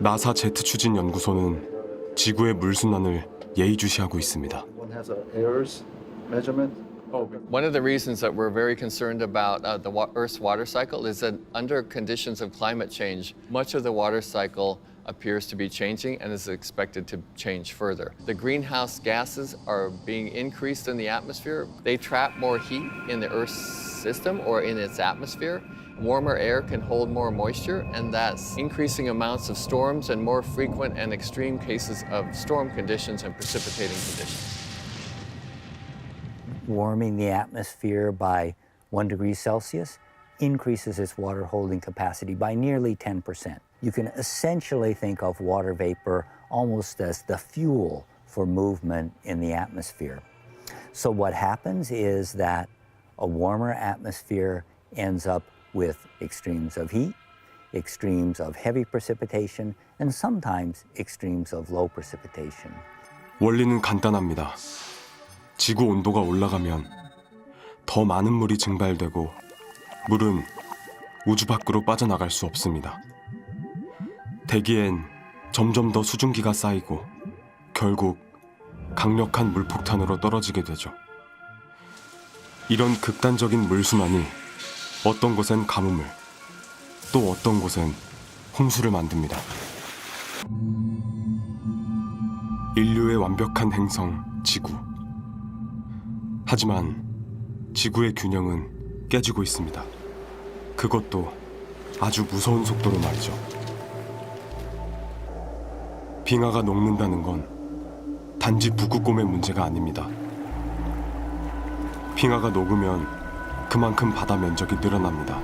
나사 제트 추진 연구소는 지구의 물 순환을 예의주시하고 있습니다. One of the reasons that we're very concerned about Earth's water cycle is that under conditions of climate change, much of the water cycle appears to be changing and is expected to change further. The greenhouse gases are being increased in the atmosphere. They trap more heat in the Earth's system or in its atmosphere. Warmer air can hold more moisture, and that's increasing amounts of storms and more frequent and extreme cases of storm conditions and precipitating conditions. Warming the atmosphere by 1 degree Celsius increases its water holding capacity by nearly 10%. You can essentially think of water vapor almost as the fuel for movement in the atmosphere. So what happens is that a warmer atmosphere ends up with extremes of heat, extremes of heavy precipitation, and sometimes extremes of low precipitation. 원리는 간단합니다. 지구 온도가 올라가면 더 많은 물이 증발되고 물은 우주 밖으로 빠져나갈 수 없습니다. 대기엔 점점 더 수증기가 쌓이고 결국 강력한 물폭탄으로 떨어지게 되죠. 이런 극단적인 물순환이 어떤 곳엔 가뭄을, 또 어떤 곳엔 홍수를 만듭니다. 인류의 완벽한 행성, 지구. 하지만 지구의 균형은 깨지고 있습니다. 그것도 아주 무서운 속도로 말이죠. 빙하가 녹는다는 건 단지 북극곰의 문제가 아닙니다. 빙하가 녹으면 그만큼 바다 면적이 늘어납니다.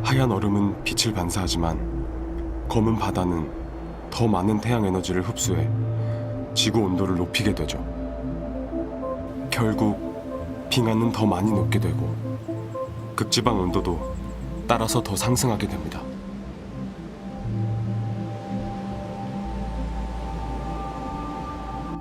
하얀 얼음은 빛을 반사하지만 검은 바다는 더 많은 태양 에너지를 흡수해 지구 온도를 높이게 되죠. 결국 빙하는 더 많이 녹게 되고 극지방 온도도 따라서 더 상승하게 됩니다.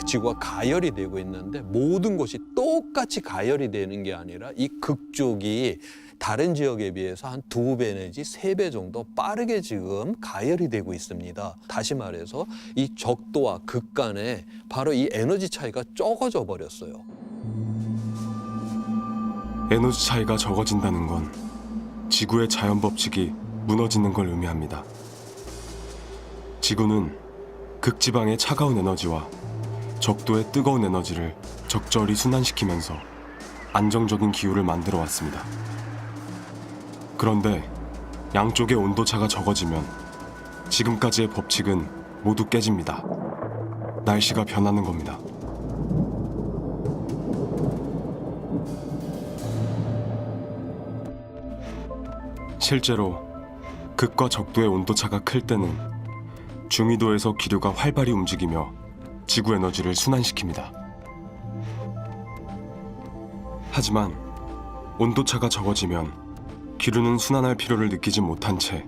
지구가 가열이 되고 있는데 모든 곳이 똑같이 가열이 되는 게 아니라 이 극쪽이 다른 지역에 비해서 한 2배 내지 3배 정도 빠르게 지금 가열이 되고 있습니다. 다시 말해서 이 적도와 극 간에 바로 이 에너지 차이가 적어져 버렸어요. 에너지 차이가 적어진다는 건 지구의 자연 법칙이 무너지는 걸 의미합니다. 지구는 극지방의 차가운 에너지와 적도의 뜨거운 에너지를 적절히 순환시키면서 안정적인 기후를 만들어 왔습니다. 그런데 양쪽의 온도차가 적어지면 지금까지의 법칙은 모두 깨집니다. 날씨가 변하는 겁니다. 실제로 극과 적도의 온도차가 클 때는 중위도에서 기류가 활발히 움직이며 지구 에너지를 순환시킵니다. 하지만 온도차가 적어지면 기류는 순환할 필요를 느끼지 못한 채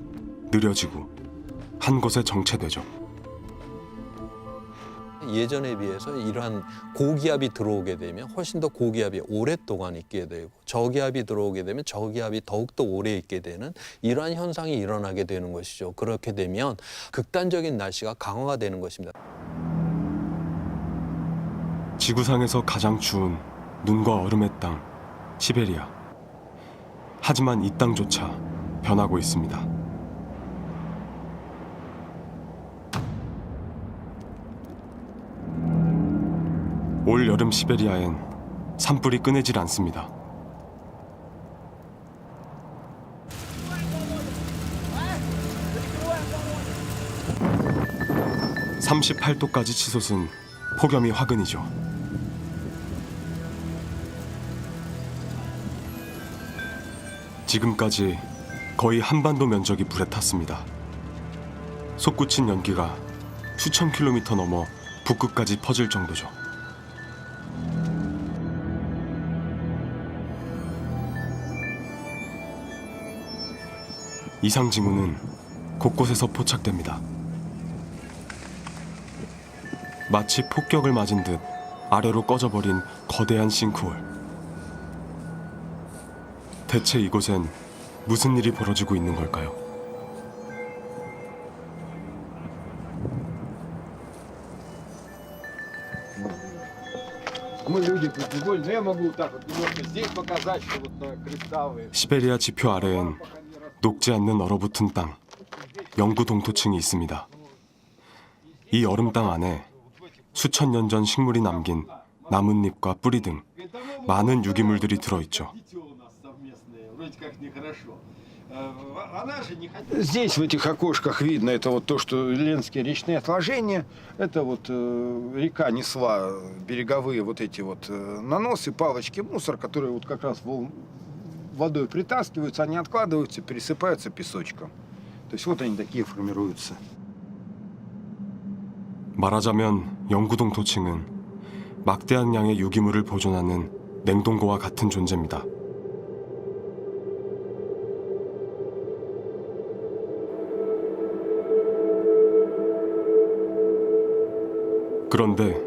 느려지고 한 곳에 정체되죠. 예전에 비해서 이러한 고기압이 들어오게 되면 훨씬 더 고기압이 오랫동안 있게 되고 저기압이 들어오게 되면 저기압이 더욱더 오래 있게 되는 이러한 현상이 일어나게 되는 것이죠. 그렇게 되면 극단적인 날씨가 강화가 되는 것입니다. 지구상에서 가장 추운 눈과 얼음의 땅, 시베리아. 하지만 이 땅조차 변하고 있습니다. 올 여름 시베리아엔 산불이 끊이질 않습니다. (38도까지) 치솟은 폭염이 화근이죠. 지금까지 거의 한반도 면적이 불에 탔습니다. 솟구친 연기가 수천 킬로미터 넘어 북극까지 퍼질 정도죠. 이상 징후는 곳곳에서 포착됩니다. 마치 폭격을 맞은 듯 아래로 꺼져버린 거대한 싱크홀. 대체 이곳엔 무슨 일이 벌어지고 있는 걸까요? мы люди путевольные, но я могу вот так вот немножко здесь показать, что вот на кристаллы. 시베리아 지표 아래엔 녹지 않는 얼어붙은 땅, 영구 동토층이 있습니다. 이 얼음 땅 안에 수천 년 전 식물이 남긴 나뭇잎과 뿌리 등 많은 유기물들이 들어있죠. Здесь в этих окошках видно, это вот то, что ленские речные отложения. Это вот река несла береговые вот эти вот наносы, палочки, мусор, которые вот как раз водой притаскиваются, они откладываются, пересыпаются песочком. То есть вот они такие формируются. 말하자면 영구동토층은 막대한 양의 유기물을 보존하는 냉동고와 같은 존재입니다. 그런데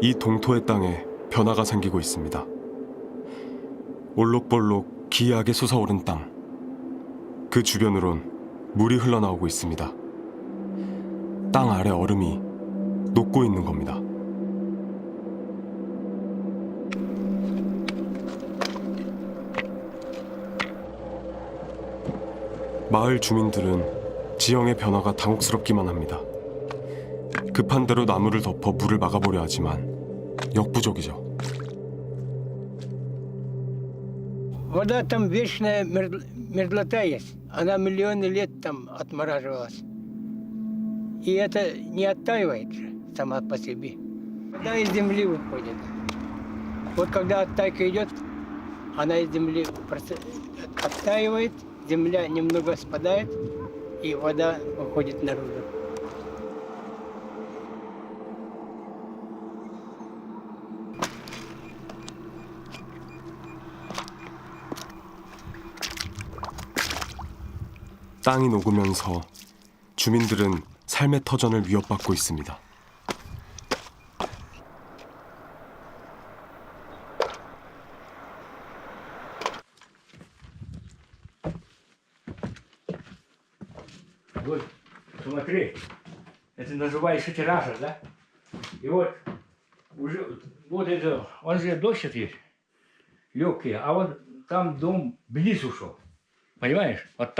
이 동토의 땅에 변화가 생기고 있습니다. 올록볼록 기이하게 솟아오른 땅. 그 주변으론 물이 흘러나오고 있습니다. 땅 아래 얼음이 녹고 있는 겁니다. 마을 주민들은 지형의 변화가 당혹스럽기만 합니다. 급한 대로 나무를 덮어 물을 막아보려 하지만 역부족이죠. Вода там вечная мерзлота есть. Она миллионы лет там отмораживалась. И это не оттаивает же сама по себе. Вода из земли выходит. Вот когда оттайка идет, она из земли оттаивает, земля немного спадает, и вода выходит наружу. 땅이 녹으면서 주민들은 삶의 터전을 위협받고 있습니다. Вот, смотри, это называется терраса, да? И вот уже, вот это, он же дождь есть, легкий, а вот там дом вниз ушел, понимаешь? От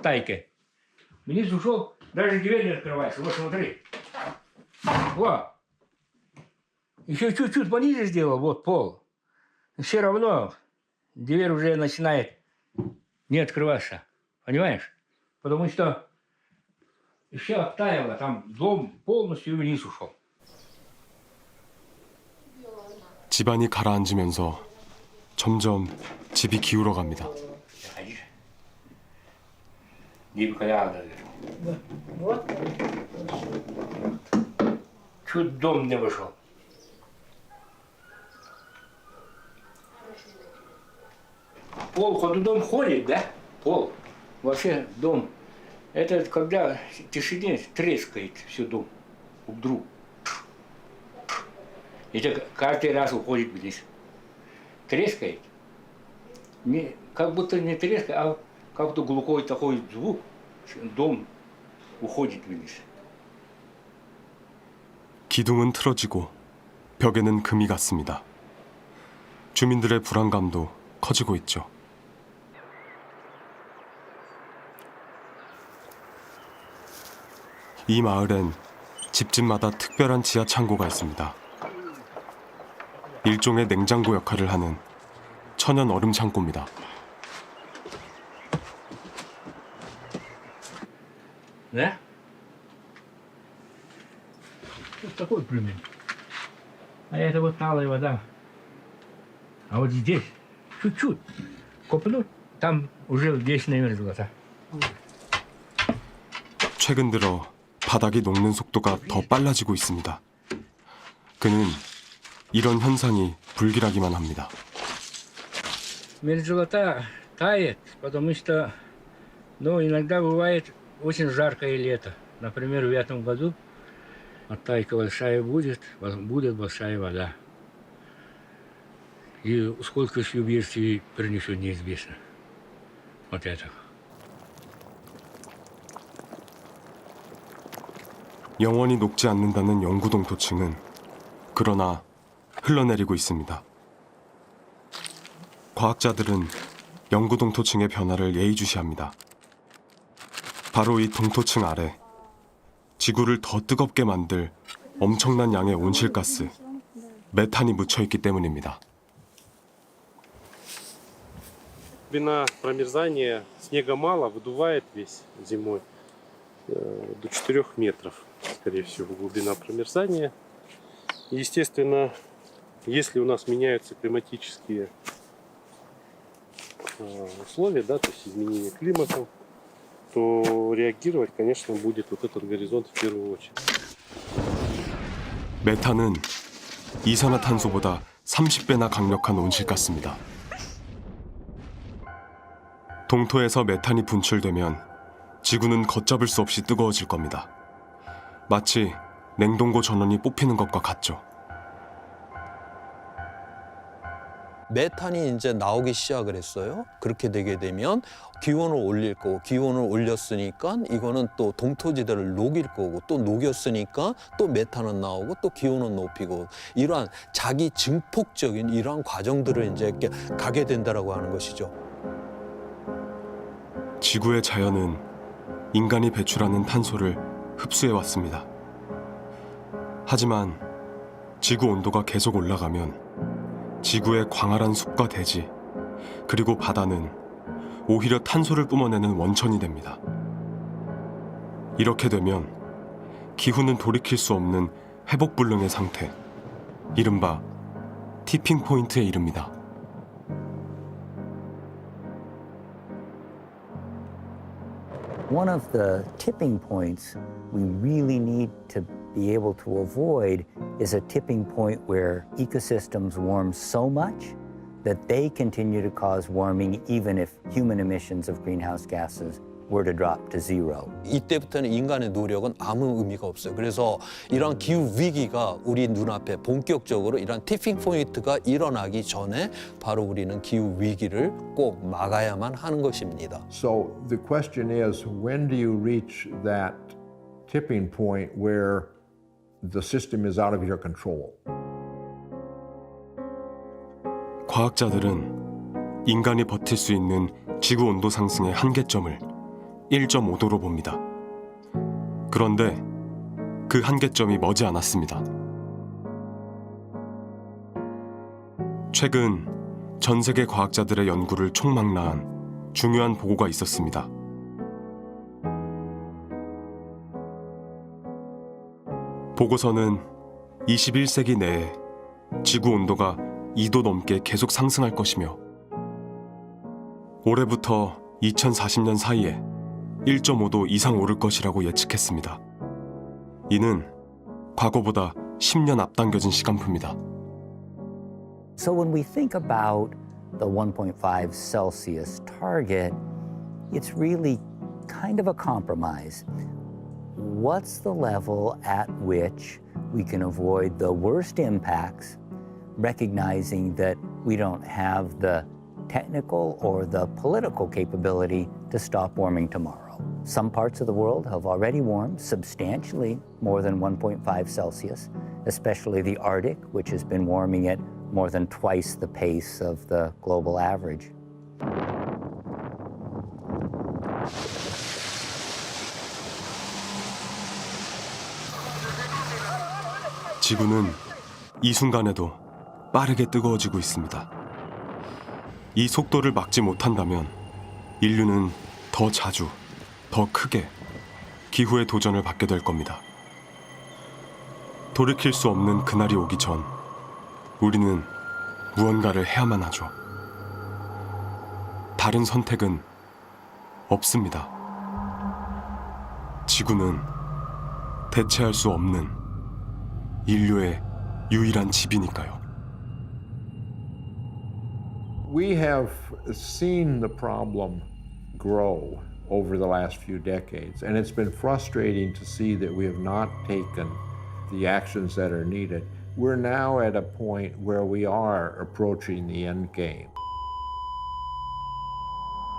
тайки. Вниз ушел, даже дверь не открывается, вот смотри. Вот. Еще чуть-чуть пониже сделал, вот пол. Все равно дверь уже начинает не открываться, понимаешь? Потому что еще оттаяло, там дом полностью вниз ушел. 집안이 가라앉으면서 점점 집이 기울어갑니다. Вот. Чуть дом не вышел. Пол, хоть дом ходит, да? Пол. Вообще дом. Это когда в тишине трескает все дом. Вдруг. Это каждый раз уходит вниз. Трескает. Не, как будто не трескает, а как-то глухой такой звук. Дом уходит вниз. 기둥은 틀어지고 벽에는 금이 갔습니다. 주민들의 불안감도 커지고 있죠. 이 마을엔 집집마다 특별한 지하 창고가 있습니다. 일종의 냉장고 역할을 하는 천연 얼음 창고입니다. Да? Вот такой пример. А это вот талая вода. А вот здесь чуть-чуть копнуть, там уже здесь намерзлота. 최근 들어 바닥이 녹는 속도가 더 빨라지고 있습니다. 그는 이런 현상이 불길하기만 합니다. Мерзлота тает, потому что, иногда бывает очень жаркое лето. Например, в этом году оттайка большая будет большая вода. И сколько субъектов принесет, неизвестно. Вот это. 영원히 녹지 않는다는 영구동토층은 그러나 흘러내리고 있습니다. 과학자들은 영구 동토층의 변화를 예의주시합니다. 바로 이 동토층 아래 지구를 더 뜨겁게 만들 엄청난 양의 온실가스, 메탄이 묻혀있기 때문입니다. Глубина промерзания снега мало, выдувает весь зимой до 4 метров, скорее всего, глубина промерзания. Естественно, если у нас меняются климатические условия, да, то есть изменение климата, то реагировать, конечно, будет вот этот горизонт в первую очередь. 메탄은 이산화탄소보다 30배나 강력한 온실가스입니다. 동토에서 메탄이 분출되면 지구는 걷잡을 수 없이 뜨거워질 겁니다. 마치 냉동고 전원이 뽑히는 것과 같죠. 메탄이 이제 나오기 시작을 했어요. 그렇게 되게 되면 기온을 올릴 거고, 기온을 올렸으니까 이거는 또 동토지대를 녹일 거고, 또 녹였으니까 또 메탄은 나오고, 또 기온은 높이고, 이러한 자기 증폭적인 이러한 과정들을 이제 이렇게 가게 된다라고 하는 것이죠. 지구의 자연은 인간이 배출하는 탄소를 흡수해 왔습니다. 하지만 지구 온도가 계속 올라가면 지구의 광활한 숲과 대지, 그리고 바다는 오히려 탄소를 뿜어내는 원천이 됩니다. 이렇게 되면 기후는 돌이킬 수 없는 회복불능의 상태, 이른바 티핑 포인트에 이릅니다. One of the tipping points we really need to be able to avoid is a tipping point where ecosystems warm so much that they continue to cause warming even if human emissions of greenhouse gases were to drop to zero. 이때부터는 인간의 노력은 아무 의미가 없어요. 그래서 이런 기후 위기가 우리 눈앞에 본격적으로 이런 티핑 포인트가 일어나기 전에 바로 우리는 기후 위기를 꼭 막아야만 하는 것입니다. So the question is, when do you reach that tipping point where the system is out of your control? 과학자들은 인간이 버틸 수 있는 지구 온도 상승의 한계점을 1.5도로 봅니다. 그런데 그 한계점이 머지않았습니다. 최근 전 세계 과학자들의 연구를 총망라한 중요한 보고가 있었습니다. 보고서는 21세기 내에 지구 온도가 2도 넘게 계속 상승할 것이며 올해부터 2040년 사이에 1.5도 이상 오를 것이라고 예측했습니다. 이는 과거보다 10년 앞당겨진 시간표입니다. So when we think about the 1.5 Celsius target, it's really kind of a compromise. What's the level at which we can avoid the worst impacts, recognizing that we don't have the technical or the political capability to stop warming tomorrow? Some parts of the world have already warmed substantially more than 1.5 Celsius, especially the Arctic, which has been warming at more than twice the pace of the global average. 지구는 이 순간에도 빠르게 뜨거워지고 있습니다. 이 속도를 막지 못한다면 인류는 더 자주, 더 크게 기후의 도전을 받게 될 겁니다. 돌이킬 수 없는 그날이 오기 전 우리는 무언가를 해야만 하죠. 다른 선택은 없습니다. 지구는 대체할 수 없는 인류의 유일한 집이니까요. We have seen the problem grow over the last few decades, and it's been frustrating to see that we have not taken the actions that are needed. We're now at a point where we are approaching the end game.